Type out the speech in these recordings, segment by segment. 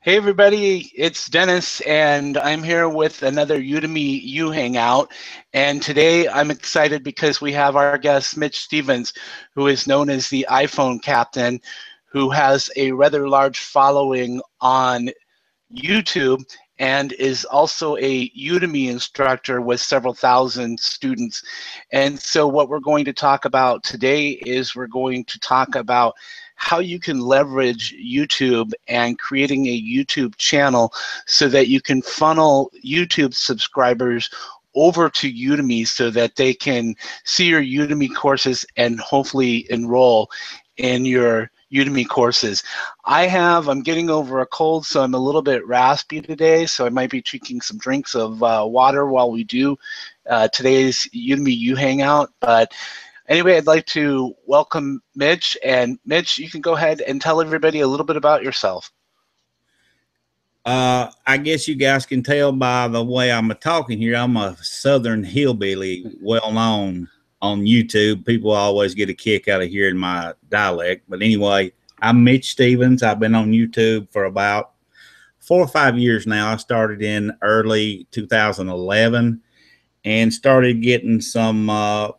Hey everybody, it's Dennis and I'm here with another Udemy UHangout. And today I'm excited because we have our guest Mitch Stevens, who is known as the iPhone Captain, who has a rather large following on YouTube and is also a Udemy instructor with several thousand students. And so what we're going to talk about today is we're going to talk about how you can leverage YouTube and creating a YouTube channel so that you can funnel YouTube subscribers over to Udemy so that they can see your Udemy courses and hopefully enroll in your Udemy courses. I'm getting over a cold, so I'm a little bit raspy today, so I might be drinking some drinks of water while we do today's Udemy U Hangout. But anyway, I'd like to welcome Mitch. And Mitch, you can go ahead and tell everybody a little bit about yourself. I guess you guys can tell by the way I'm talking here, I'm a Southern hillbilly, well known on YouTube. People always get a kick out of hearing my dialect. But anyway, I'm Mitch Stevens. I've been on YouTube for about 4 or 5 years now. I started in early 2011 and started getting some, I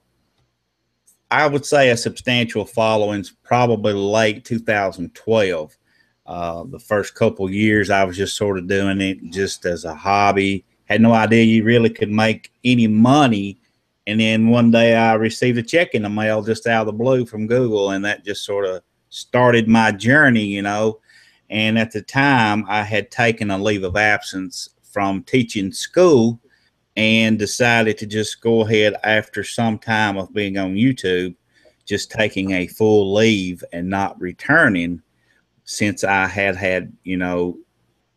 would say a substantial following, probably late 2012. The first couple of years I was just sort of doing it just as a hobby. Had no idea you really could make any money. And then one day I received a check in the mail just out of the blue from Google, and that just sort of started my journey, you know. And at the time I had taken a leave of absence from teaching school and decided to just go ahead after some time of being on YouTube, just taking a full leave and not returning, since I had, you know,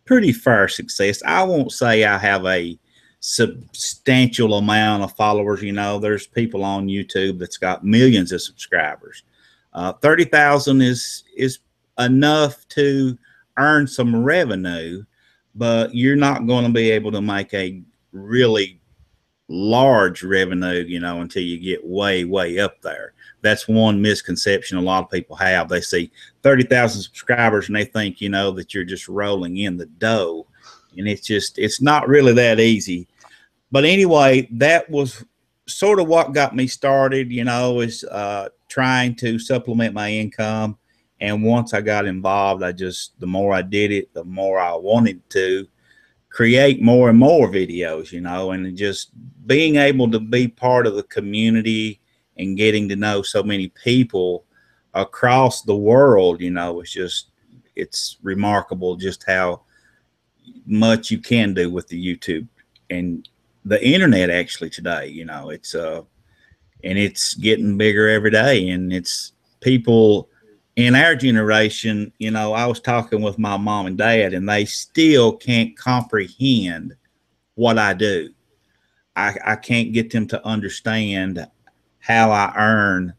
pretty fair success. I won't say I have a substantial amount of followers. You know, there's people on YouTube that's got millions of subscribers. 30,000 is enough to earn some revenue, but you're not going to be able to make a really large revenue, you know, until you get way up there. That's one misconception a lot of people have. They see 30,000 subscribers and they think, you know, that you're just rolling in the dough, and it's not really that easy. But anyway, that was sort of what got me started, you know, is trying to supplement my income. And once I got involved, the more I did it, the more I wanted to create more and more videos, you know, and just being able to be part of the community and getting to know so many people across the world, you know, it's remarkable just how much you can do with the YouTube and the internet actually today. You know, and it's getting bigger every day, and it's people in our generation. You know, I was talking with my mom and dad, and they still can't comprehend what I do. I can't get them to understand how I earn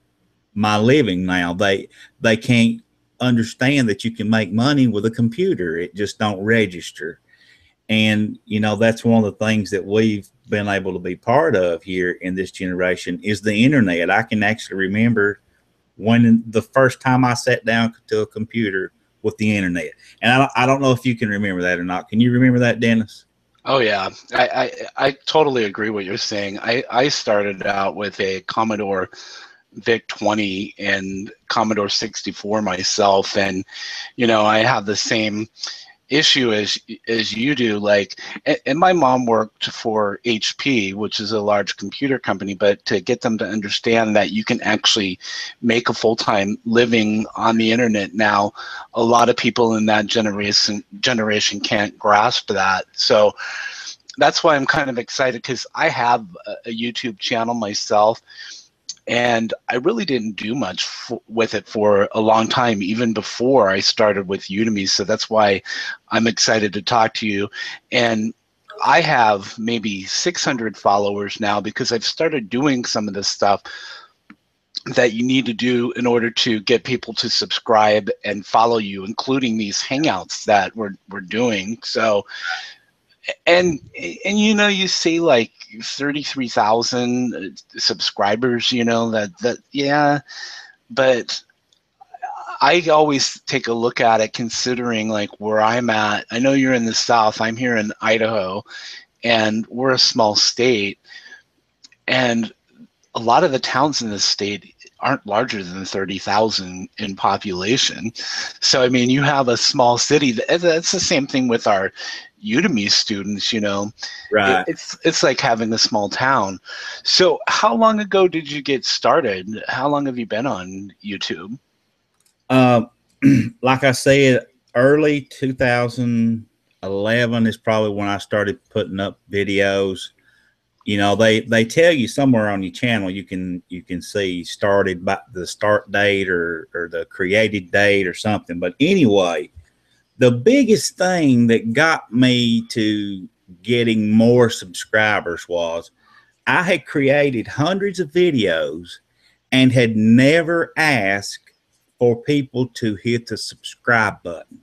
my living now. They can't understand that you can make money with a computer. It just don't register. And, you know, that's one of the things that we've been able to be part of here in this generation is the internet. I can actually remember when the first time I sat down to a computer with the internet. And I don't know if you can remember that or not. Can you remember that, Dennis? Oh yeah, I totally agree what you're saying. I started out with a Commodore VIC-20 and Commodore 64 myself, and you know, I have the same issue as you do. Like, and my mom worked for HP, which is a large computer company, but to get them to understand that you can actually make a full-time living on the internet now, a lot of people in that generation can't grasp that. So that's why I'm kind of excited, because I have a YouTube channel myself, and I really didn't do much with it for a long time, even before I started with Udemy. So that's why I'm excited to talk to you. And I have maybe 600 followers now, because I've started doing some of this stuff that you need to do in order to get people to subscribe and follow you, including these Hangouts that we're doing. So, and you know, you see like 33,000 subscribers, you know, that yeah, but I always take a look at it considering like where I'm at. I know you're in the South. I'm here in Idaho, and we're a small state. And a lot of the towns in this state aren't larger than 30,000 in population. So, I mean, you have a small city. That's the same thing with our Udemy students, you know. Right. It's like having a small town. So how long ago did you get started? How long have you been on YouTube? Like I said, early 2011 is probably when I started putting up videos. You know, they tell you somewhere on your channel you can see started by the start date or the created date or something. But anyway, the biggest thing that got me to getting more subscribers was I had created hundreds of videos and had never asked for people to hit the subscribe button.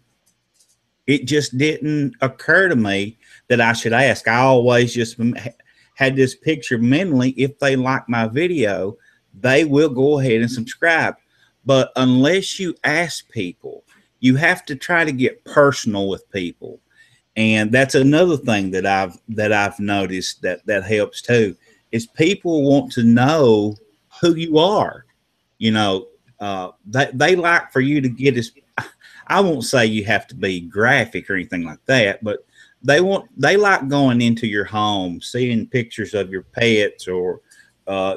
It just didn't occur to me that I should ask. I always just had this picture mentally. If they like my video, they will go ahead and subscribe. But unless you ask people, you have to try to get personal with people. And that's another thing that I've noticed that helps too, is people want to know who you are. You know, they like for you to get as, I won't say you have to be graphic or anything like that, but they like going into your home, seeing pictures of your pets or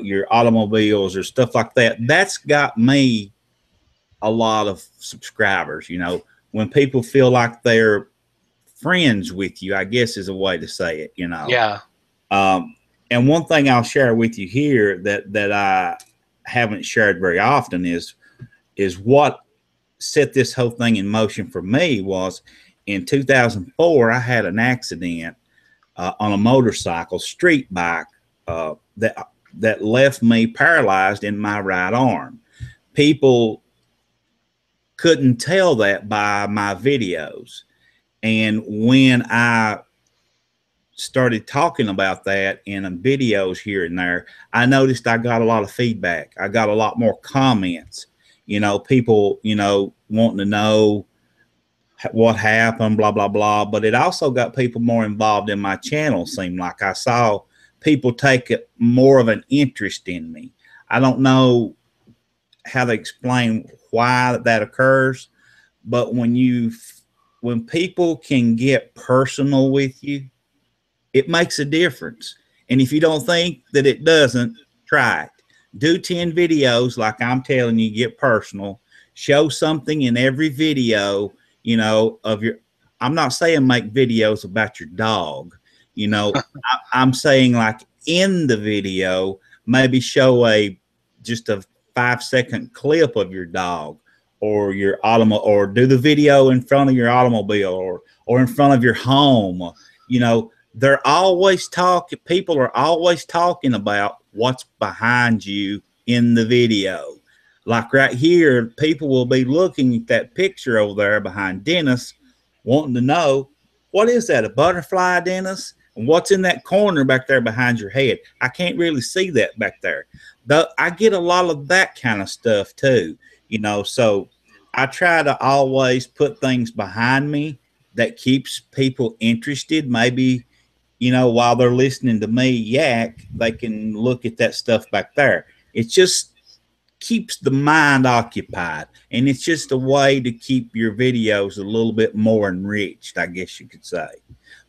your automobiles or stuff like that. That's got me a lot of subscribers. You know, when people feel like they're friends with you, I guess is a way to say it, you know. Yeah. And one thing I'll share with you here that I haven't shared very often is what set this whole thing in motion for me was in 2004, I had an accident on a motorcycle, street bike, that left me paralyzed in my right arm. People couldn't tell that by my videos. And when I started talking about that in videos here and there, I noticed I got a lot of feedback. I got a lot more comments, you know, people, you know, wanting to know what happened, blah, blah, blah. But it also got people more involved in my channel. Seemed like I saw people take more of an interest in me. I don't know how to explain why that occurs, but when people can get personal with you, it makes a difference. And if you don't think that it doesn't, try it. Do 10 videos like I'm telling you, get personal. Show something in every video, you know, of your, I'm not saying make videos about your dog. You know, I'm saying like in the video, maybe show just a 5-second clip of your dog or your automobile, or do the video in front of your automobile or in front of your home. You know, they're always talking, people are always talking about what's behind you in the video. Like right here, people will be looking at that picture over there behind Dennis, wanting to know, what is that, a butterfly, Dennis? And what's in that corner back there behind your head? I can't really see that back there. I get a lot of that kind of stuff too, you know, so I try to always put things behind me that keeps people interested. Maybe, you know, while they're listening to me yak, they can look at that stuff back there. It just keeps the mind occupied, and it's just a way to keep your videos a little bit more enriched, I guess you could say.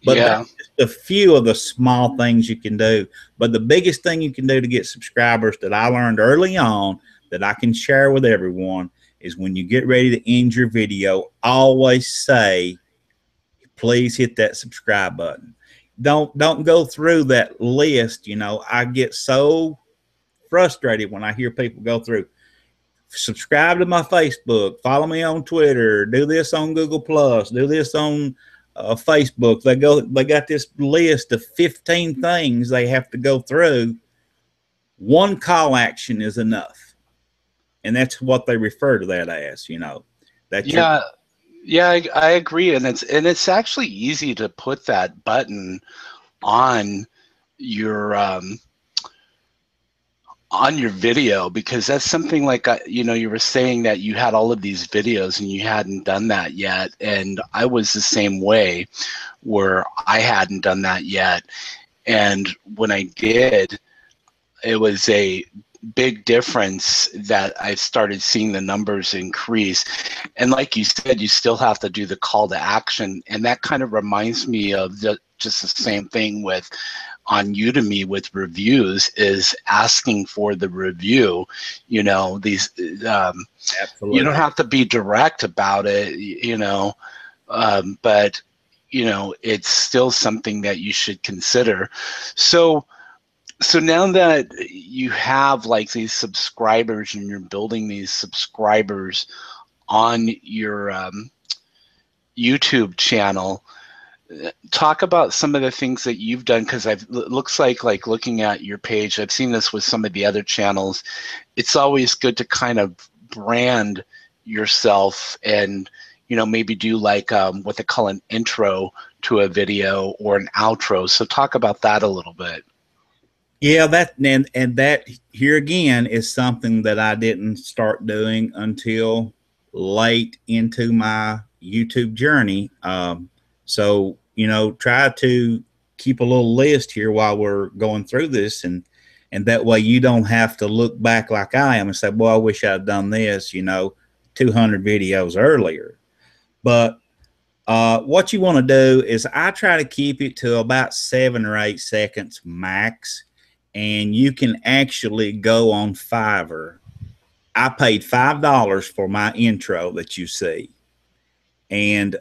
But Yeah. that's just a few of the small things you can do. But the biggest thing you can do to get subscribers that I learned early on that I can share with everyone is when you get ready to end your video, always say, please hit that subscribe button. Don't go through that list. You know, I get so frustrated when I hear people go through, subscribe to my Facebook, follow me on Twitter, do this on Google Plus, do this on Facebook. They got this list of 15 things they have to go through. One call action is enough, and that's what they refer to that as. You know, that I agree, and it's actually easy to put that button on your on your video, because that's something like, you know, you were saying that you had all of these videos and you hadn't done that yet. And I was the same way, where I hadn't done that yet. And when I did, it was a big difference that I started seeing the numbers increase. And like you said, you still have to do the call to action. And that kind of reminds me of just the same thing with on Udemy with reviews, is asking for the review. You know, these Absolutely. you don't have to be direct about it, you know, but you know, it's still something that you should consider. So now that you have like these subscribers and you're building these subscribers on your YouTube channel, talk about some of the things that you've done, because it looks like looking at your page, I've seen this with some of the other channels, it's always good to kind of brand yourself and, you know, maybe do like what they call an intro to a video or an outro. So talk about that a little bit. Yeah, that and that here again is something that I didn't start doing until late into my YouTube journey. So, you know, try to keep a little list here while we're going through this, and that way you don't have to look back like I am and say, boy, I wish I'd done this, you know, 200 videos earlier. But what you want to do is I try to keep it to about 7 or 8 seconds max, and you can actually go on Fiverr. I paid $5 for my intro that you see. And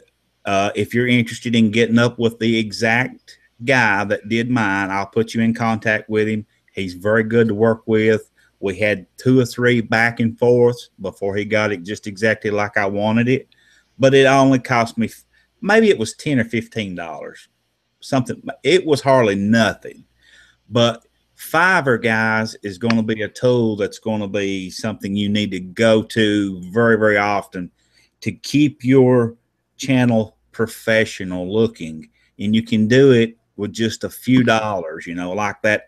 if you're interested in getting up with the exact guy that did mine, I'll put you in contact with him. He's very good to work with. We had 2 or 3 back and forths before he got it just exactly like I wanted it. But it only cost me, maybe it was $10 or $15, something. It was hardly nothing. But Fiverr, guys, is going to be a tool that's going to be something you need to go to very, very often to keep your channel professional looking. And you can do it with just a few dollars, you know, like that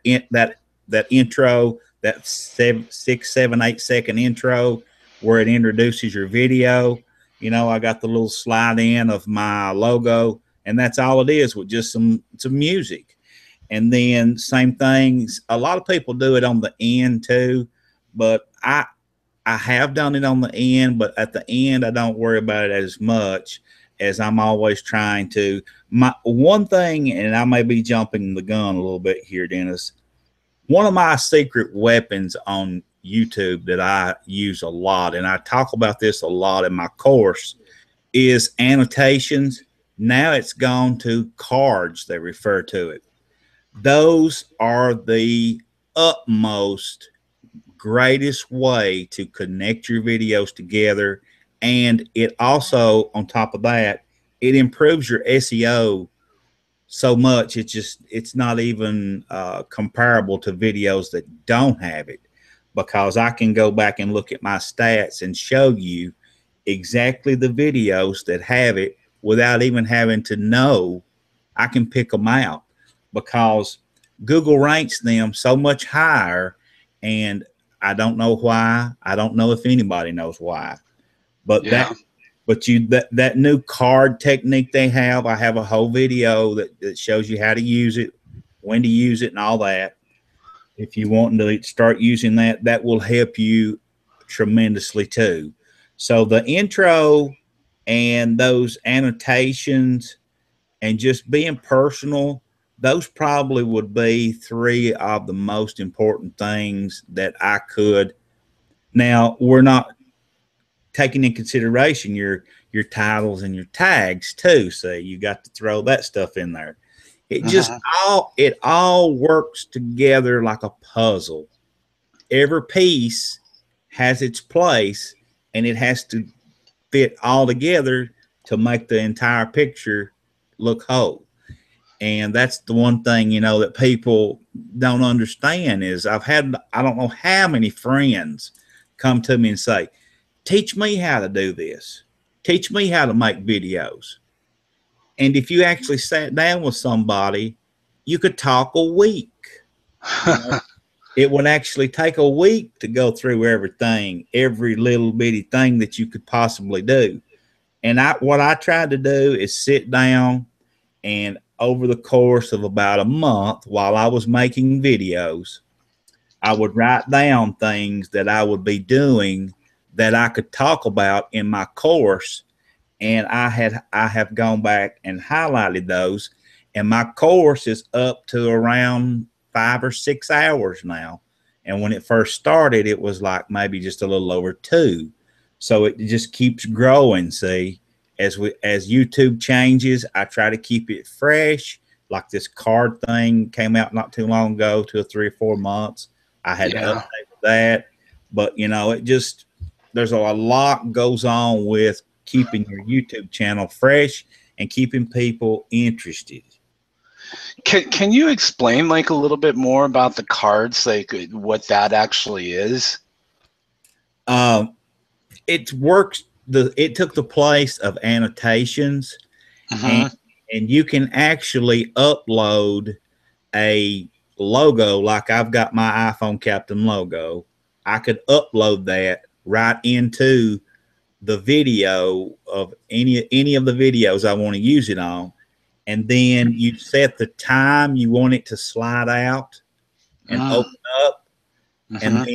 intro, that 6, 7, 8 second intro where it introduces your video. You know, I got the little slide in of my logo, and that's all it is, with just some music. And then same things, a lot of people do it on the end too, but I have done it on the end, but at the end I don't worry about it as much, as I'm always trying to. My one thing, and I may be jumping the gun a little bit here, Dennis, one of my secret weapons on YouTube that I use a lot, and I talk about this a lot in my course, is annotations. Now it's gone to cards, they refer to it. Those are the utmost greatest way to connect your videos together. And it also, on top of that, it improves your SEO so much. It's not even comparable to videos that don't have it, because I can go back and look at my stats and show you exactly the videos that have it without even having to know. I can pick them out because Google ranks them so much higher, and I don't know why. I don't know if anybody knows why. But Yeah. that new card technique they have, I have a whole video that shows you how to use it, when to use it, and all that. If you want to start using that, that will help you tremendously too. So the intro and those annotations and just being personal, those probably would be 3 of the most important things that I could. Now, we're not taking in consideration your titles and your tags too. So you got to throw that stuff in there. It just all works together like a puzzle. Every piece has its place, and it has to fit all together to make the entire picture look whole. And that's the one thing, you know, that people don't understand is I've had, I don't know how many friends come to me and say, teach me how to do this. Teach me how to make videos. And if you actually sat down with somebody, you could talk a week. You know? it would actually take a week to go through everything, every little bitty thing that you could possibly do. And what I tried to do is sit down, and over the course of about a month while I was making videos, I would write down things that I would be doing that I could talk about in my course. And I have gone back and highlighted those. And my course is up to around 5 or 6 hours now. And when it first started, it was like maybe just a little over 2. So it just keeps growing. See, as YouTube changes, I try to keep it fresh. Like this card thing came out not too long ago, 2 or 3 or 4 months. I had to update that. But you know, there's a lot goes on with keeping your YouTube channel fresh and keeping people interested. Can you explain like a little bit more about the cards, like what that actually is? It works. It took the place of annotations, and you can actually upload a logo. Like I've got my iPhone Captain logo. I could upload that right into the video of any of the videos I want to use it on. And then you set the time you want it to slide out and open up. And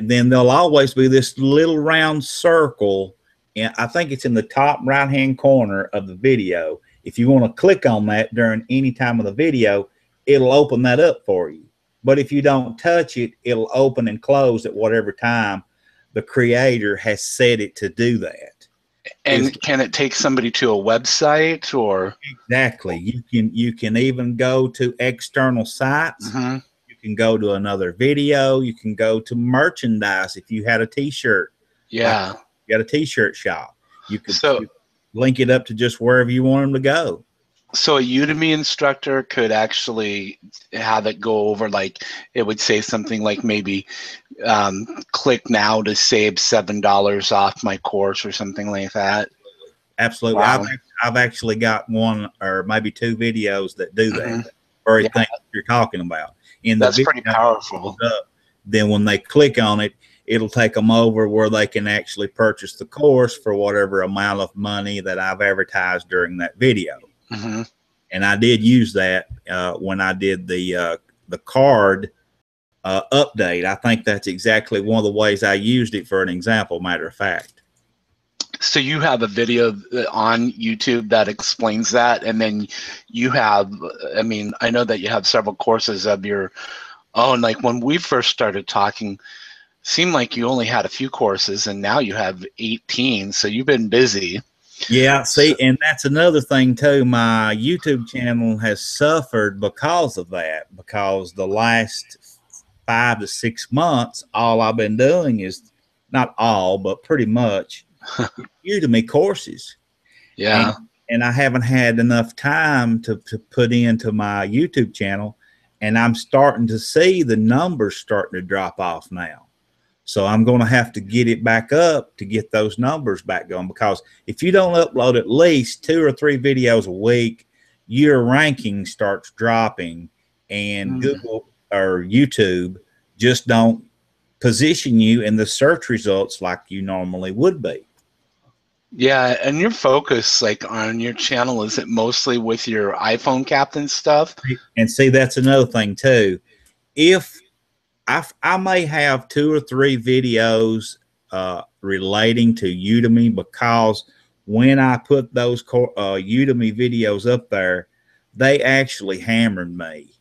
then there'll always be this little round circle. And I think it's in the top right-hand corner of the video. If you want to click on that during any time of the video, it'll open that up for you. But if you don't touch it, it'll open and close at whatever time the creator has set it to do that. And can it take somebody to a website or? Exactly. You can even go to external sites. You can go to another video. You can go to merchandise. If you had a t-shirt, yeah, like you got a t-shirt shop, you could link it up to just wherever you want them to go. So a Udemy instructor could actually have it go over, like it would say something like maybe click now to save $7 off my course or something like that. Absolutely. Wow. I've actually got 1 or maybe 2 videos that do that. Very thing you're talking about. That's pretty powerful. Then when they click on it, it'll take them over where they can actually purchase the course for whatever amount of money that I've advertised during that video. And I did use that when I did the card update. I think that's exactly one of the ways I used it for an example, matter of fact. So you have a video on YouTube that explains that, and then you have, I mean, I know that you have several courses of your own. Like when we first started talking, seemed like you only had a few courses, and now you have 18. So you've been busy. Yeah, see, and that's another thing too. My YouTube channel has suffered because of that, because the last 5 to 6 months, all I've been doing is, not all, but pretty much Udemy courses. Yeah. And I haven't had enough time to put into my YouTube channel, and I'm starting to see the numbers starting to drop off now. So I'm going to have to get it back up to get those numbers back going, because if you don't upload at least 2 or 3 videos a week, your ranking starts dropping, and Google or YouTube just don't position you in the search results like you normally would be. Yeah, and your focus, like on your channel, is it mostly with your iPhone Captain stuff? And see, that's another thing too. If I may have 2 or 3 videos relating to Udemy, because when I put those Udemy videos up there, they actually hammered me.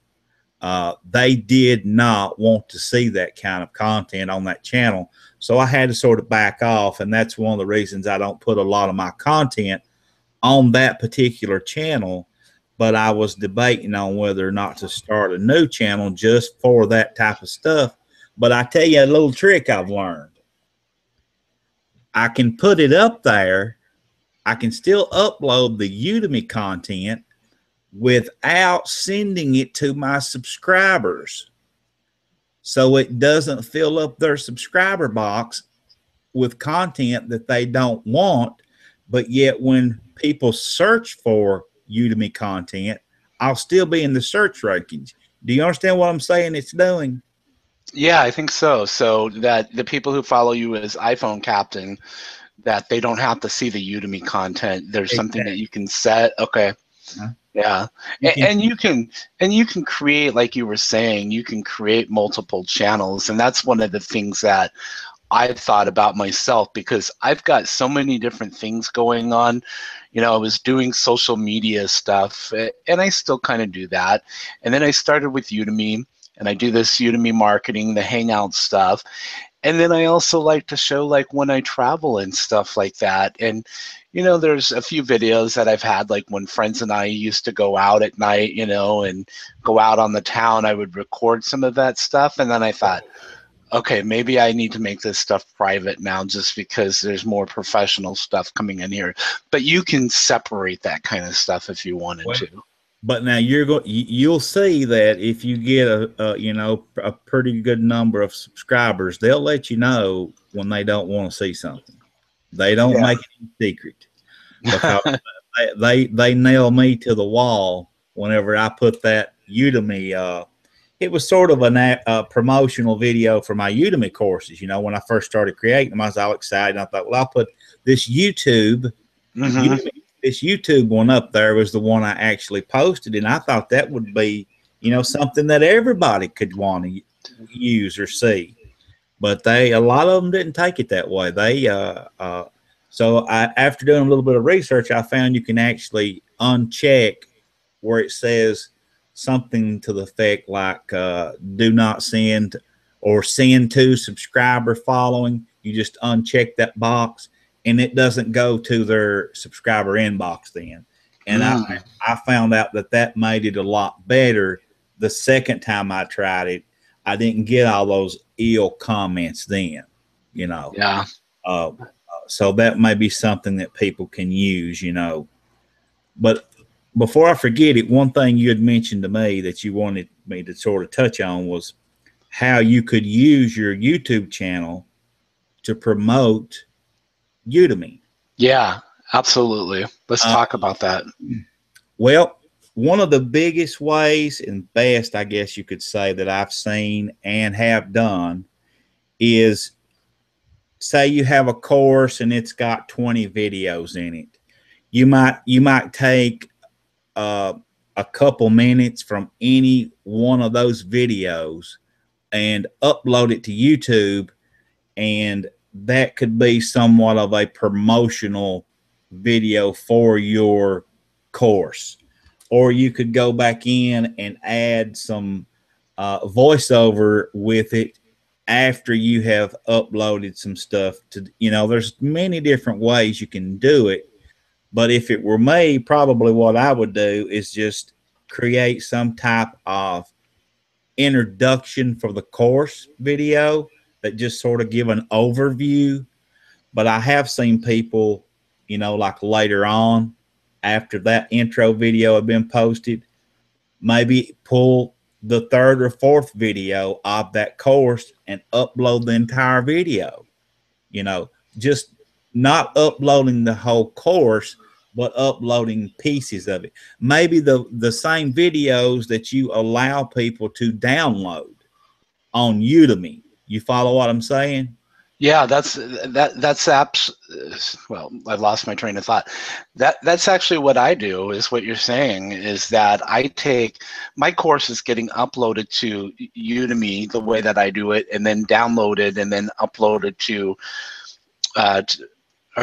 They did not want to see that kind of content on that channel. So I had to sort of back off, and that's one of the reasons I don't put a lot of my content on that particular channel. But I was debating on whether or not to start a new channel just for that type of stuff. But I tell you a little trick I've learned. I can put it up there. I can still upload the Udemy content without sending it to my subscribers, so it doesn't fill up their subscriber box with content that they don't want. But yet when people search for Udemy content, I'll still be in the search rankings. Do you understand what I'm saying it's doing? Yeah, I think so. So that the people who follow you as iPhone Captain, that they don't have to see the Udemy content. There's something that Exactly. you can set. Okay. Yeah. You can, And you can create, like you were saying, you can create multiple channels. And that's one of the things that I've thought about myself, because I've got so many different things going on. You know, I was doing social media stuff, and I still kind of do that. And then I started with Udemy, and I do this Udemy marketing, the Hangout stuff. And then I also like to show like when I travel and stuff like that. And, you know, there's a few videos that I've had, like when friends and I used to go out at night, you know, and go out on the town, I would record some of that stuff. And then I thought, okay, maybe I need to make this stuff private now, just because there's more professional stuff coming in here. But you can separate that kind of stuff if you wanted well, to. but now you'll see that if you get you know, a pretty good number of subscribers, they'll let you know when they don't want to see something. They don't Yeah. make it a secret, because they nail me to the wall whenever I put that Udemy. It was sort of a promotional video for my Udemy courses. You know, when I first started creating them, I was all excited. I thought, well, I'll put this Mm-hmm. Udemy, this YouTube one up there was the one I actually posted, and I thought that would be, you know, something that everybody could want to use or see. But a lot of them didn't take it that way. So after doing a little bit of research, I found you can actually uncheck where it says something to the effect like do not send or send to subscriber following. You just uncheck that box and it doesn't go to their subscriber inbox then. And Mm. I found out that made it a lot better the second time I tried it. I didn't get all those ill comments then, you know. Yeah. Uh, so that may be something that people can use, you know. But before I forget it, one thing you had mentioned to me that you wanted me to sort of touch on was how you could use your YouTube channel to promote Udemy. Yeah, absolutely. Let's Uh, talk about that. well, one of the biggest ways and best, I guess you could say, that I've seen and have done is, say you have a course and it's got 20 videos in it. You might take uh, a couple minutes from any one of those videos and upload it to YouTube, and that could be somewhat of a promotional video for your course. Or you could go back in and add some voiceover with it after you have uploaded some stuff to, you know, there's many different ways you can do it. But if it were me, probably what I would do is just create some type of introduction for the course video that just sort of give an overview. But I have seen people, you know, like later on, after that intro video had been posted, maybe pull the third or fourth video of that course and upload the entire video. You know, just not uploading the whole course, but uploading pieces of it. Maybe the same videos that you allow people to download on Udemy. You follow what I'm saying? Yeah, that's apps. Well, I lost my train of thought. That's actually what I do. Is what you're saying is that I take my course is getting uploaded to Udemy the way that I do it, and then downloaded and then uploaded to, or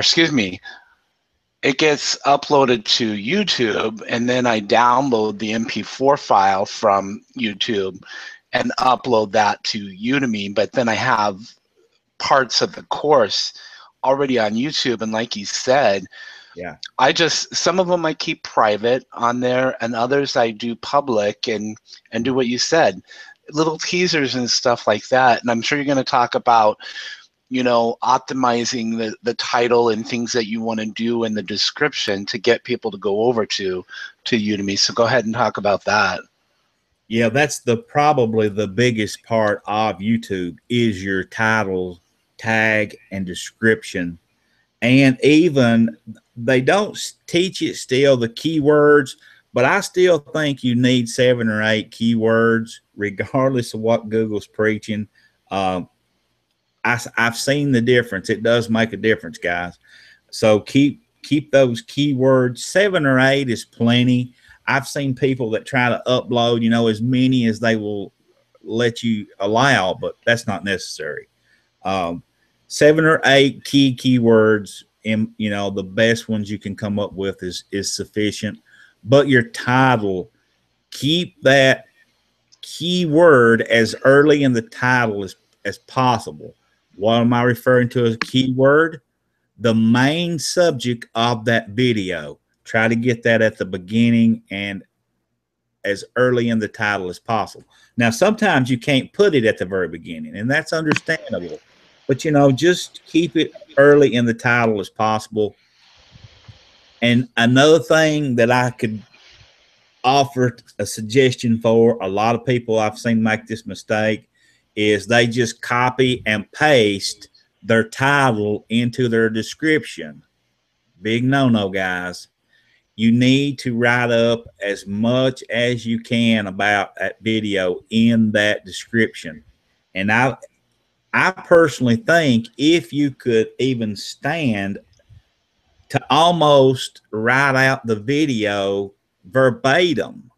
excuse me, it gets uploaded to YouTube, and then I download the MP4 file from YouTube and upload that to Udemy. But then I have parts of the course already on YouTube, and like you said, Yeah. some of them I keep private on there, and others I do public, and do what you said, little teasers and stuff like that. And I'm sure you're going to talk about, you know, optimizing the title and things that you want to do in the description to get people to go over to Udemy. So go ahead and talk about that. Yeah, that's probably the biggest part of YouTube is your title, tag, and description. And even they don't teach it still the keywords, but I still think you need 7 or 8 keywords, regardless of what Google's preaching. I've seen the difference. It does make a difference, guys. So keep those keywords. 7 or 8 is plenty. I've seen people that try to upload, you know, as many as they will let you allow, but that's not necessary. 7 or 8 keywords, and you know, the best ones you can come up with is sufficient. But your title, keep that keyword as early in the title as possible. What am I referring to as a keyword? The main subject of that video. Try to get that at the beginning and as early in the title as possible. Now, sometimes you can't put it at the very beginning, and that's understandable. But, you know, just keep it early in the title as possible. And another thing that I could offer a suggestion for, a lot of people I've seen make this mistake, is they just copy and paste their title into their description. Big no-no, guys. You need to write up as much as you can about that video in that description. And I personally think if you could even stand to almost write out the video verbatim,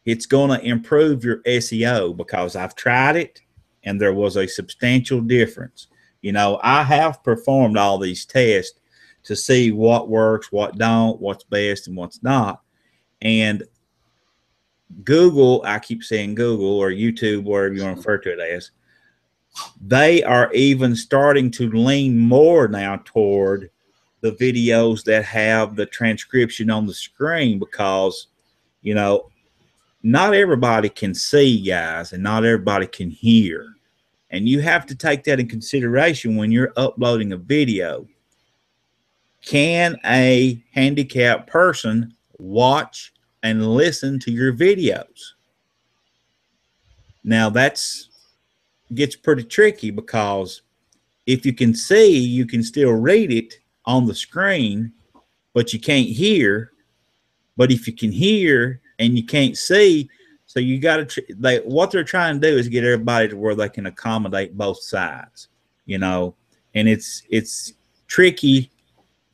it's going to improve your SEO, because I've tried it and there was a substantial difference. You know, I have performed all these tests to see what works, what don't, what's best and what's not. And Google, I keep saying Google or YouTube, whatever you want to refer to it as, they are even starting to lean more now toward the videos that have the transcription on the screen, because, you know, not everybody can see, guys, and not everybody can hear. And you have to take that in consideration when you're uploading a video. Can a handicapped person watch and listen to your videos? Now that's gets pretty tricky, because if you can see, you can still read it on the screen, but you can't hear. But if you can hear and you can't see, so you got to, what they're trying to do is get everybody to where they can accommodate both sides, you know, and it's tricky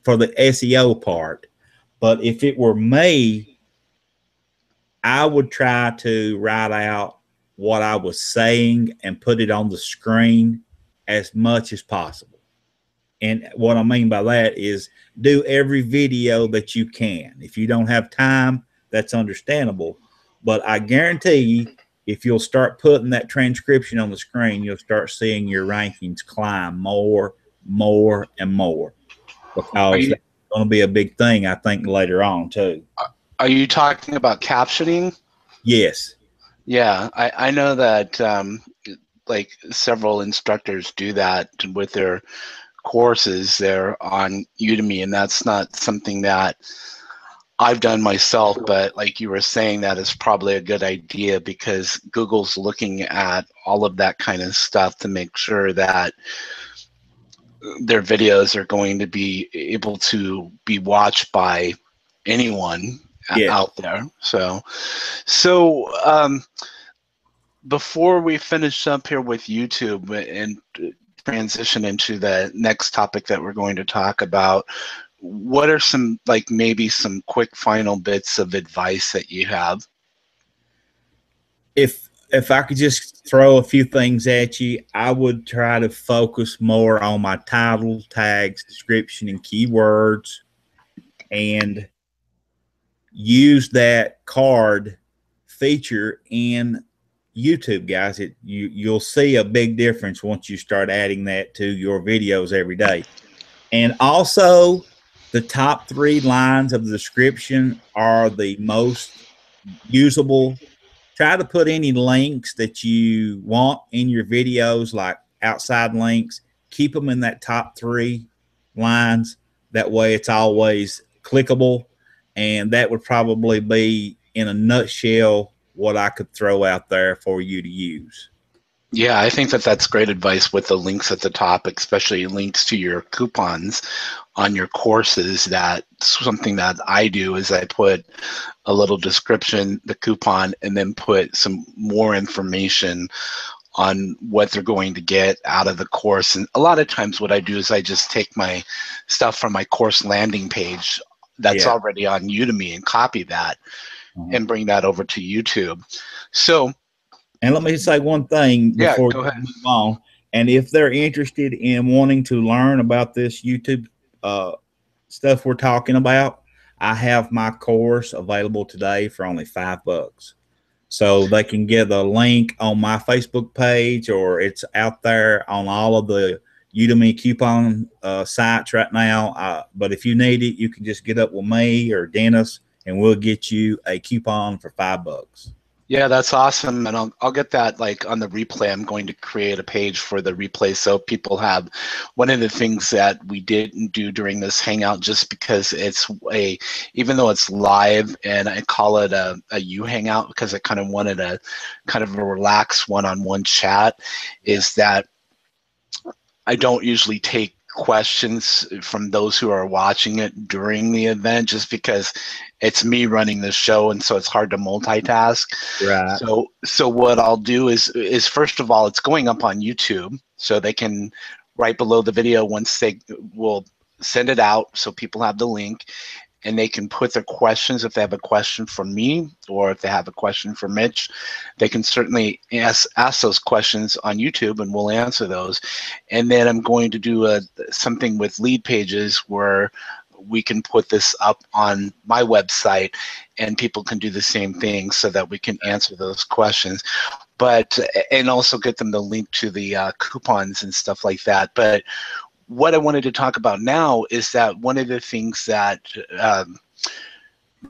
for the SEO part. But if it were me, I would try to write out what I was saying and put it on the screen as much as possible. And what I mean by that is do every video that you can. If you don't have time, that's understandable. But I guarantee you, if you'll start putting that transcription on the screen, you'll start seeing your rankings climb more, and more, because that's going to be a big thing, I think, later on too. Are you talking about captioning? Yes. Yeah, I know that like several instructors do that with their courses there on Udemy, and that's not something that I've done myself, but like you were saying, that is probably a good idea, because Google's looking at all of that kind of stuff to make sure that their videos are going to be able to be watched by anyone out there. So before we finish up here with YouTube and transition into the next topic that we're going to talk about, what are some, like, maybe some quick final bits of advice that you have? If I could just throw a few things at you, I would try to focus more on my title, tags, description, and keywords, and use that card feature in YouTube, guys. You'll see a big difference once you start adding that to your videos every day. And also, the top 3 lines of the description are the most usable. Try to put any links that you want in your videos, like outside links. Keep them in that top 3 lines. That way it's always clickable. And that would probably be, in a nutshell, what I could throw out there for you to use. Yeah, I think that that's great advice with the links at the top, especially links to your coupons on your courses. That's something that I do is I put a little description, the coupon, and then put some more information on what they're going to get out of the course. And a lot of times what I do is I just take my stuff from my course landing page that's Yeah. already on Udemy and copy that Uh-huh. and bring that over to YouTube. So And let me say one thing yeah, before go you ahead. move on. And if they're interested in wanting to learn about this YouTube uh, stuff we're talking about, I have my course available today for only $5. So they can get a link on my Facebook page, or it's out there on all of the Udemy coupon sites right now. But if you need it, you can just get up with me or Dennis, and we'll get you a coupon for $5. Yeah, that's awesome. And I'll get that like on the replay. I'm going to create a page for the replay so people have one of the things that we didn't do during this hangout, just because it's even though it's live, and I call it a UHangout because I kind of wanted a kind of a relaxed one-on-one chat, is that I don't usually take questions from those who are watching it during the event, just because it's me running the show, and so it's hard to multitask. Right. So what I'll do is first of all, it's going up on YouTube, so they can, right below the video, once they will send it out so people have the link, and they can put their questions. If they have a question for me or if they have a question for Mitch, they can certainly ask those questions on YouTube and we'll answer those. And then I'm going to do something with lead pages where we can put this up on my website and people can do the same thing so that we can answer those questions. But, and also get them the link to the coupons and stuff like that. But what I wanted to talk about now is that one of the things that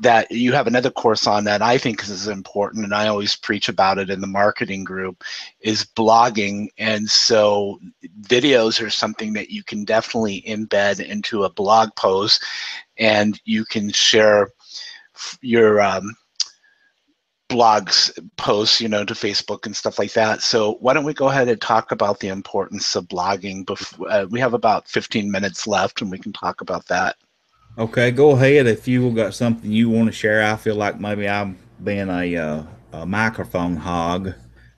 that you have another course on that I think is important, and I always preach about it in the marketing group, is blogging. And so videos are something that you can definitely embed into a blog post, and you can share your blogs posts, you know, to Facebook and stuff like that. So why don't we go ahead and talk about the importance of blogging? We have about 15 minutes left and we can talk about that. Okay, go ahead. If you got something you want to share, I feel like maybe I'm being a microphone hog.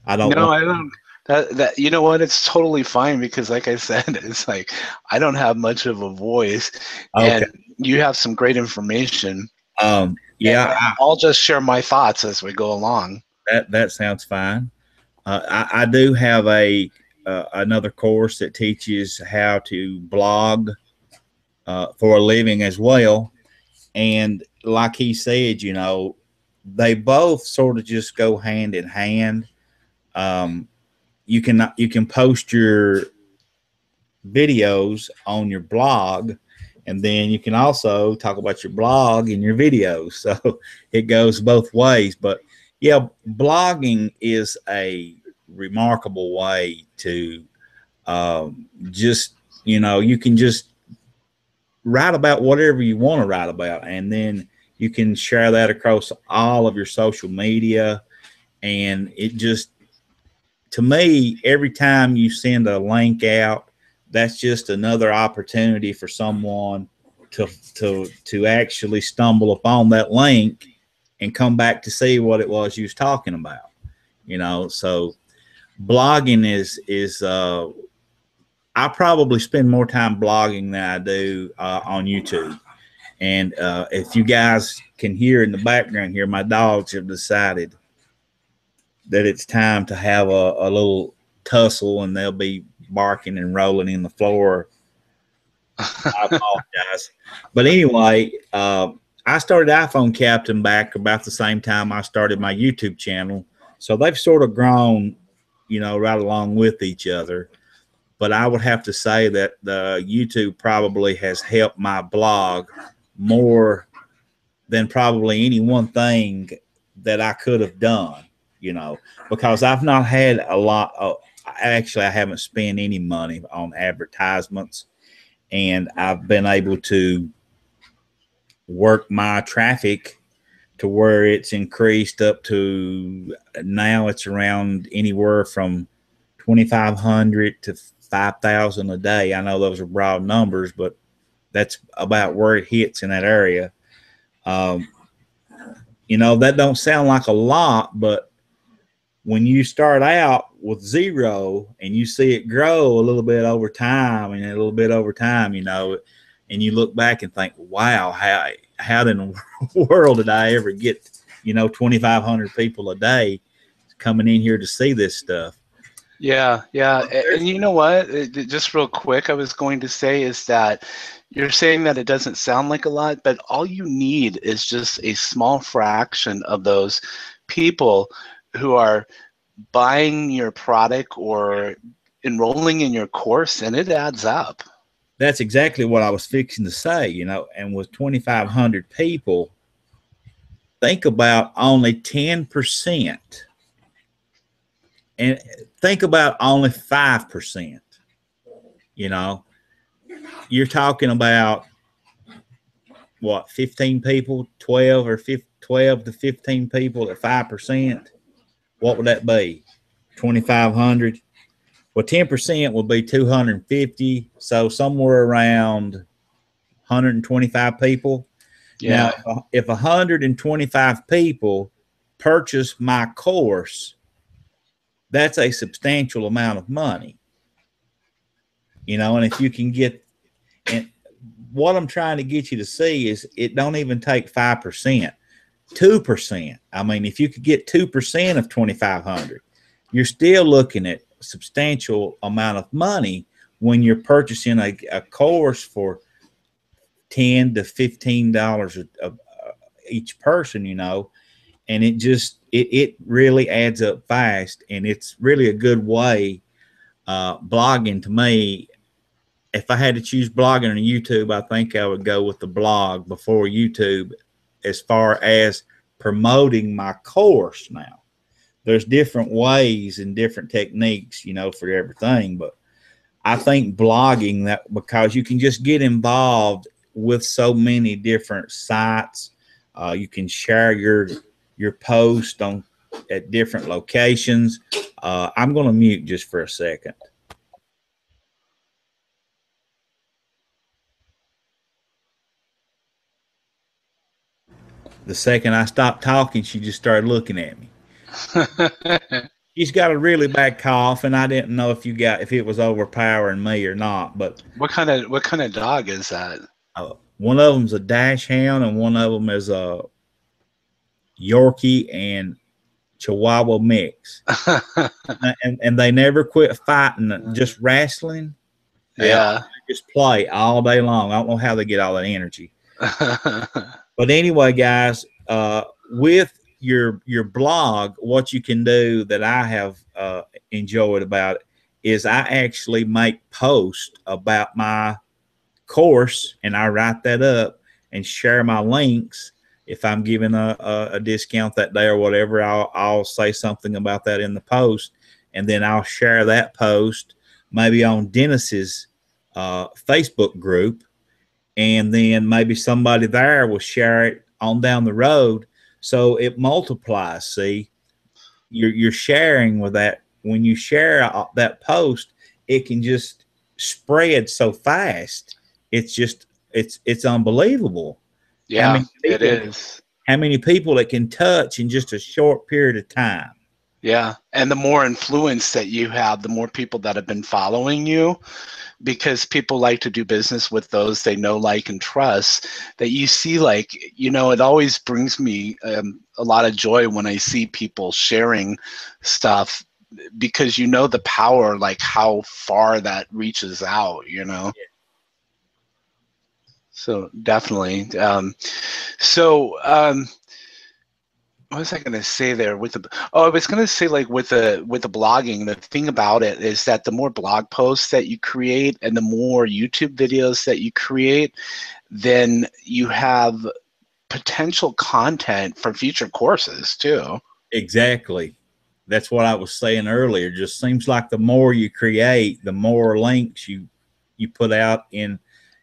I don't No, want. I don't. That you know what? It's totally fine because, like I said, it's like I don't have much of a voice, Okay. and you have some great information, Yeah, and I'll just share my thoughts as we go along. that sounds fine. I do have a another course that teaches how to blog for a living as well. And like he said, you know, they both sort of just go hand in hand. Um, you can post your videos on your blog, and then you can also talk about your blog and your videos. So it goes both ways. But yeah, blogging is a remarkable way to just, you know, you can just write about whatever you want to write about, and then you can share that across all of your social media. And it just, to me, every time you send a link out, that's just another opportunity for someone to actually stumble upon that link and come back to see what it was you was talking about. You know, so blogging is I probably spend more time blogging than I do on YouTube. And if you guys can hear in the background here, my dogs have decided that it's time to have a little tussle, and they'll be barking and rolling in the floor. I apologize. But anyway, I started iPhone Captain back about the same time I started my YouTube channel. So they've sort of grown, you know, right along with each other. But I would have to say that the YouTube probably has helped my blog more than probably any one thing that I could have done, you know, because I've not had a lot of, actually, I haven't spent any money on advertisements, and I've been able to work my traffic to where it's increased up to now it's around anywhere from 2,500 to 5,000 a day. I know those are broad numbers, but that's about where it hits in that area. You know, that don't sound like a lot, but when you start out with zero and you see it grow a little bit over time and a little bit over time, you know, and you look back and think, wow, how in the world did I ever get, you know, 2,500 people a day coming in here to see this stuff? Yeah, yeah. And you know what? Just real quick, I was going to say is that you're saying that it doesn't sound like a lot, but all you need is just a small fraction of those people who are buying your product or enrolling in your course, and it adds up. That's exactly what I was fixing to say, you know, and with 2,500 people, think about only 10%. And think about only 5%. You know, you're talking about what, 15 people, 12 to 15 people at 5%. What would that be? 2,500. Well, 10% will be 250. So somewhere around 125 people. Yeah. Now, if 125 people purchase my course, that's a substantial amount of money. You know, and if you can get, and what I'm trying to get you to see is it don't even take 5%, 2%. I mean, if you could get 2% of 2,500, you're still looking at a substantial amount of money when you're purchasing a course for $10 to $15 each person, you know, and it just, it really adds up fast. And it's really a good way. Blogging to me, if I had to choose blogging or YouTube, I think I would go with the blog before YouTube as far as promoting my course. Now, there's different ways and different techniques, you know, for everything, but I think blogging, that because you can just get involved with so many different sites. You can share your post at different locations. I'm going to mute just for a second. The second I stopped talking, she just started looking at me. She's got a really bad cough, and I didn't know if it was overpowering me or not. But what kind of dog is that? One of them's a dash hound, and one of them is a Yorkie and Chihuahua mix. and they never quit fighting, just wrestling. Yeah. They just play all day long. I don't know how they get all that energy. But anyway, guys, with your blog, what you can do that I have enjoyed about it is I actually make posts about my course, and I write that up and share my links. If I'm giving a discount that day or whatever, I'll say something about that in the post, and then I'll share that post maybe on Dennis's Facebook group, and then maybe somebody there will share it on down the road. So it multiplies. See, you're sharing with that. When you share that post, it can just spread so fast. It's unbelievable. Yeah, it is. How many people it can touch in just a short period of time. Yeah, and the more influence that you have, the more people that have been following you, because people like to do business with those they know, like, and trust, that you see, like, you know, it always brings me a lot of joy when I see people sharing stuff, because you know the power, like how far that reaches out, you know. Yeah. So definitely. What was I going to say there with the, I was going to say, like, with the blogging, the thing about it is that the more blog posts that you create and the more YouTube videos that you create, then you have potential content for future courses too. Exactly. That's what I was saying earlier. Just seems like the more you create, the more links you put out in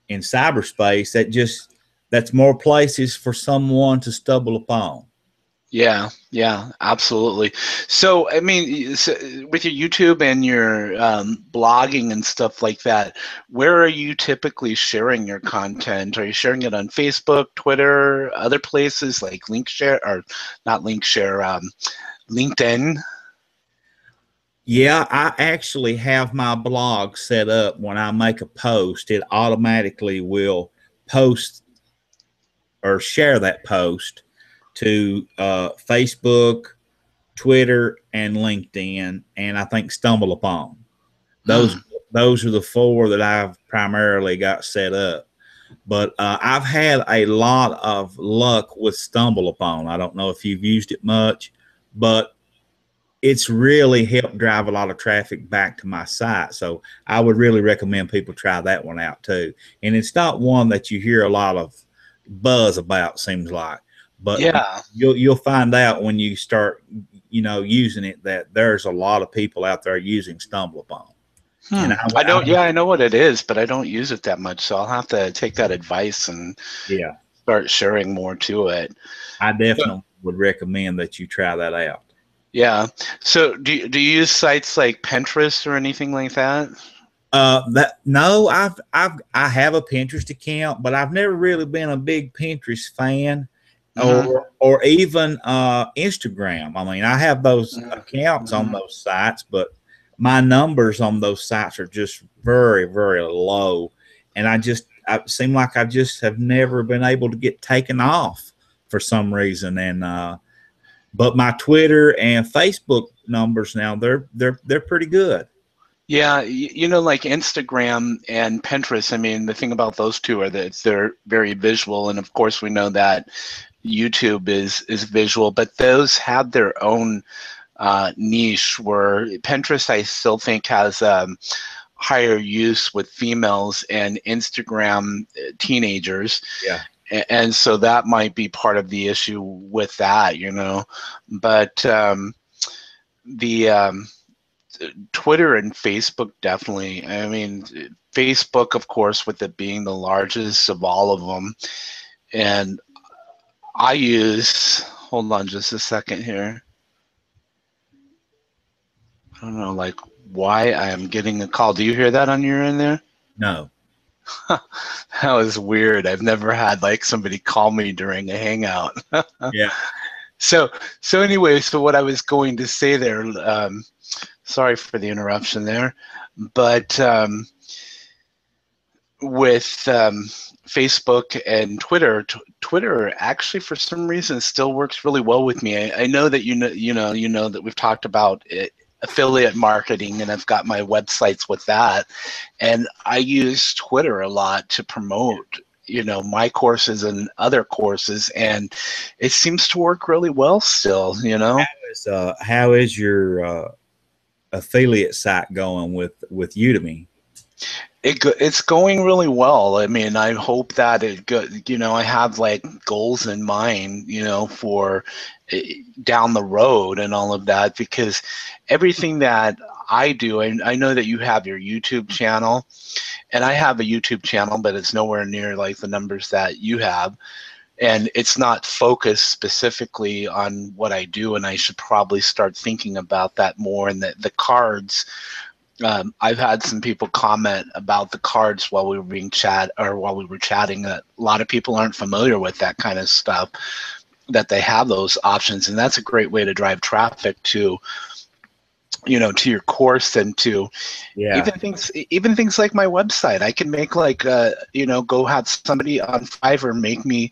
cyberspace, that's more places for someone to stumble upon. Yeah, yeah, absolutely. So, I mean, with your YouTube and your blogging and stuff like that, where are you typically sharing your content? Are you sharing it on Facebook, Twitter, other places like Linkshare, or not Linkshare, LinkedIn? Yeah, I actually have my blog set up. When I make a post, it automatically will post or share that post to Facebook, Twitter, and LinkedIn, and I think Stumble Upon. Those Hmm. those are the four that I've primarily got set up. But I've had a lot of luck with Stumble Upon. I don't know if you've used it much, but it's really helped drive a lot of traffic back to my site. So I would really recommend people try that one out too. And it's not one that you hear a lot of buzz about, seems like, but Yeah. you'll find out when you start, using it, that there's a lot of people out there using Stumble Upon. And I don't, yeah, I know what it is, but I don't use it that much. So I'll have to take that advice and yeah, start sharing more to it. I definitely would recommend that you try that out. Yeah. So do you use sites like Pinterest or anything like that? That no, I have a Pinterest account, but I've never really been a big Pinterest fan, Hmm. or even Instagram. I mean, I have those accounts on Hmm. those sites, but my numbers on those sites are just very, very low, and I seem like I just have never been able to get taken off for some reason. And but my Twitter and Facebook numbers now, they're pretty good. Yeah, like Instagram and Pinterest. I mean, the thing about those two are that they're very visual, and of course, we know that YouTube is visual, but those have their own niche. Where Pinterest, I still think, has higher use with females, and Instagram teenagers, Yeah. and so that might be part of the issue with that. But the Twitter and Facebook, definitely. I mean, Facebook, of course, with it being the largest of all of them. And I use, hold on just a second here. I don't know, like, why I am getting a call. Do you hear that on your end there? No. That was weird. I've never had like somebody call me during a hangout. Yeah. So, so anyway, so what I was going to say there, sorry for the interruption there, but with Facebook and Twitter, Twitter actually for some reason still works really well with me. I know that you know that we've talked about it, affiliate marketing, and I've got my websites with that, and I use Twitter a lot to promote my courses and other courses, and it seems to work really well still. How is your affiliate site going with Udemy? It's going really well. I mean, I hope that it go. I have like goals in mind, for down the road and all of that, because everything that I do, and I know that you have your YouTube channel, and I have a YouTube channel, but it's nowhere near like the numbers that you have, and it's not focused specifically on what I do, and I should probably start thinking about that more. And the cards. I've had some people comment about the cards while we were while we were chatting. That a lot of people aren't familiar with that kind of stuff. That they have those options, and that's a great way to drive traffic to your course, and to Yeah. even things like my website. I can make like go have somebody on Fiverr make me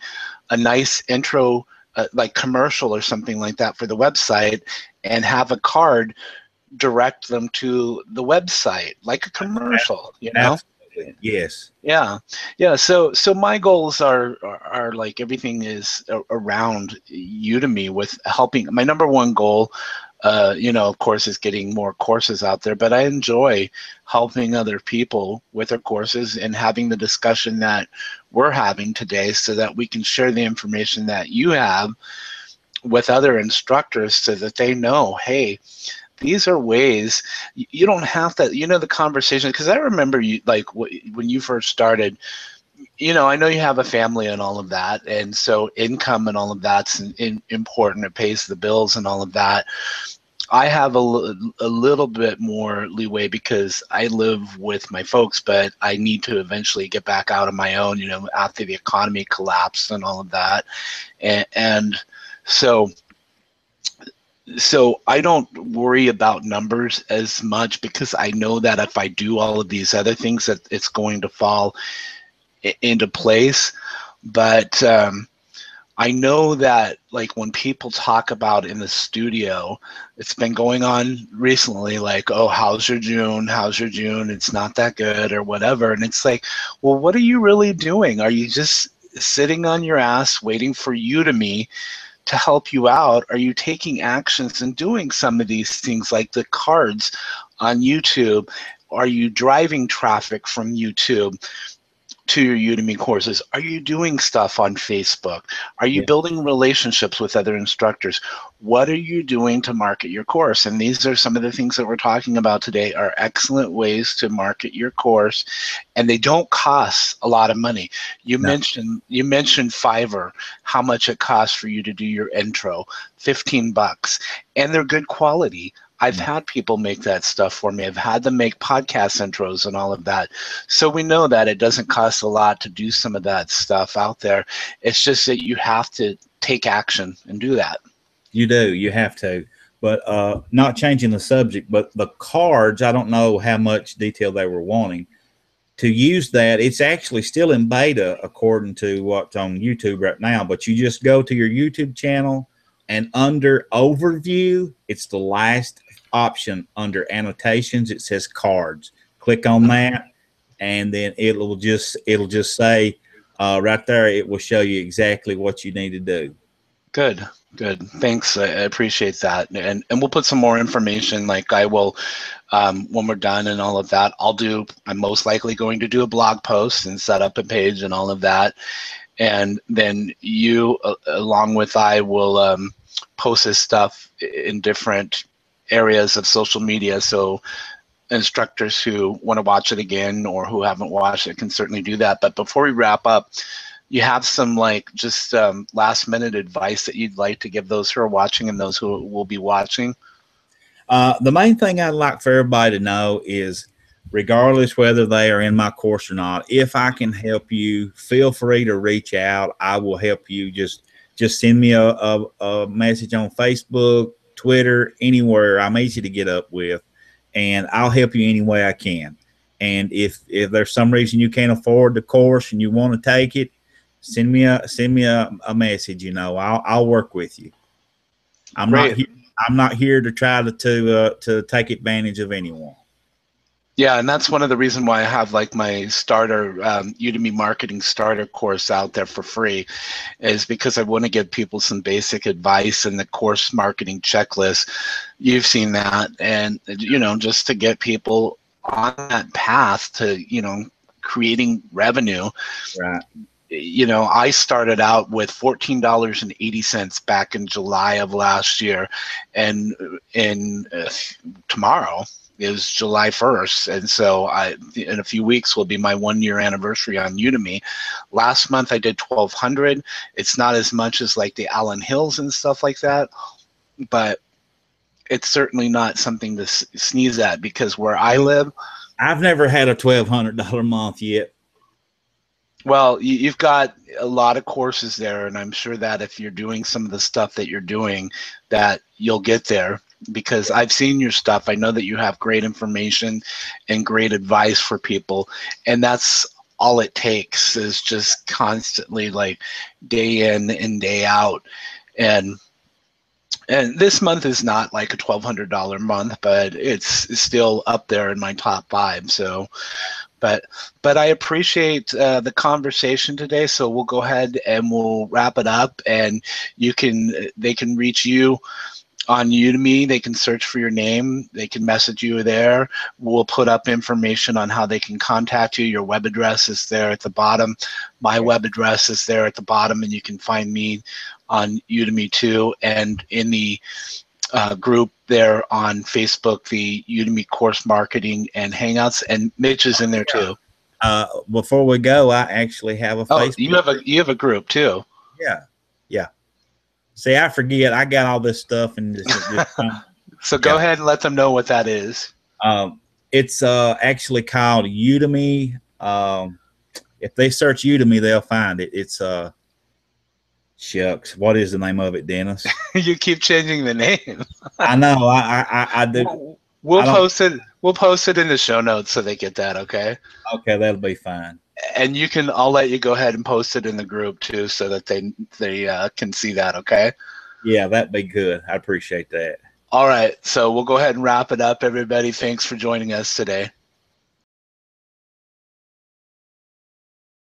a nice intro, like commercial or something like that for the website, and have a card direct them to the website like a commercial. Absolutely. Yes. Yeah, yeah. So my goals are like everything is around Udemy, with helping. My number one goal, of course, is getting more courses out there, but I enjoy helping other people with their courses and having the discussion that we're having today, so that we can share the information that you have with other instructors, so that they know, hey, these are ways. You don't have to, the conversation, because I remember you, like when you first started, you know, I know you have a family and all of that, and so income and all of that's important. It pays the bills and all of that. I have a little bit more leeway because I live with my folks, but I need to eventually get back out on my own, you know, after the economy collapsed and all of that. And so I don't worry about numbers as much because I know that if I do all of these other things, that it's going to fall into place. But I know that, like, when people talk about in the studio, it's been going on recently, like, oh, how's your June? How's your June? It's not that good or whatever. And it's like, well, what are you really doing? Are you just sitting on your ass waiting for Udemy to help you out? Are you taking actions and doing some of these things like the cards on YouTube? Are you driving traffic from YouTube to your Udemy courses? Are you doing stuff on Facebook? Are you building relationships with other instructors? What are you doing to market your course? And these are some of the things that we're talking about today are excellent ways to market your course, and they don't cost a lot of money. You mentioned Fiverr, how much it costs for you to do your intro, $15, and they're good quality. I've had people make that stuff for me. I've had them make podcast intros and all of that. So we know that it doesn't cost a lot to do some of that stuff out there. It's just that you have to take action and do that. You do. You have to. But not changing the subject, but the cards, I don't know how much detail they were wanting. To use that, it's actually still in beta according to what's on YouTube right now. But you just go to your YouTube channel, and under overview, it's the last option under annotations. It says cards. Click on that, and then it'll just say right there. It will show you exactly what you need to do. Good. Thanks. I appreciate that. And we'll put some more information. Like I will, when we're done and all of that, I'm most likely going to do a blog post and set up a page and all of that. And then you, along with I will post this stuff in different areas of social media. So instructors who want to watch it again or who haven't watched it can certainly do that. But before we wrap up, you have some like just last minute advice that you'd like to give those who are watching and those who will be watching? The main thing I'd like for everybody to know is, regardless whether they are in my course or not, if I can help you, feel free to reach out. I will help you. Just send me a message on Facebook, Twitter, anywhere. I'm easy to get up with, and I'll help you any way I can. And if there's some reason you can't afford the course and you want to take it, send me a message. You know, I'll work with you. I'm not here to try to take advantage of anyone. Yeah, and that's one of the reasons why I have like my starter Udemy Marketing starter course out there for free, is because I want to give people some basic advice and the course marketing checklist. You've seen that, and you know, just to get people on that path to, you know, creating revenue. Right. You know, I started out with $14.80 back in July of last year, and tomorrow is July 1st, and so in a few weeks will be my 1-year anniversary on Udemy. Last month I did $1,200. It's not as much as like the Allen Hills and stuff like that, but it's certainly not something to sneeze at, because where I live, I've never had a $1,200 month yet. Well, you've got a lot of courses there, and I'm sure that if you're doing some of the stuff that you're doing, that you'll get there, because I've seen your stuff. I know that you have great information and great advice for people, and that's all it takes, is just constantly, like, day in and day out. And this month is not like a $1,200 month, but it's still up there in my top 5. So but I appreciate the conversation today. So we'll go ahead and we'll wrap it up, and they can reach you on Udemy. They can search for your name. They can message you there. We'll put up information on how they can contact you. Your web address is there at the bottom. My web address is there at the bottom, and you can find me on Udemy too. And in the group there on Facebook, the Udemy Course Marketing and Hangouts, and Mitch is in there too. Before we go, I actually have a Facebook. You have a group too. Yeah. Yeah. See, I forget. I got all this stuff and So go ahead and let them know what that is. It's actually called Udemy. If they search Udemy, they'll find it. It's shucks. What is the name of it, Dennis? You keep changing the name. I know. I do. We'll post it. We'll post it in the show notes so they get that. Okay. Okay, that'll be fine. And I'll let you go ahead and post it in the group too, so that they can see that. Okay. Yeah, that'd be good. I appreciate that. All right. So we'll go ahead and wrap it up, everybody. Thanks for joining us today.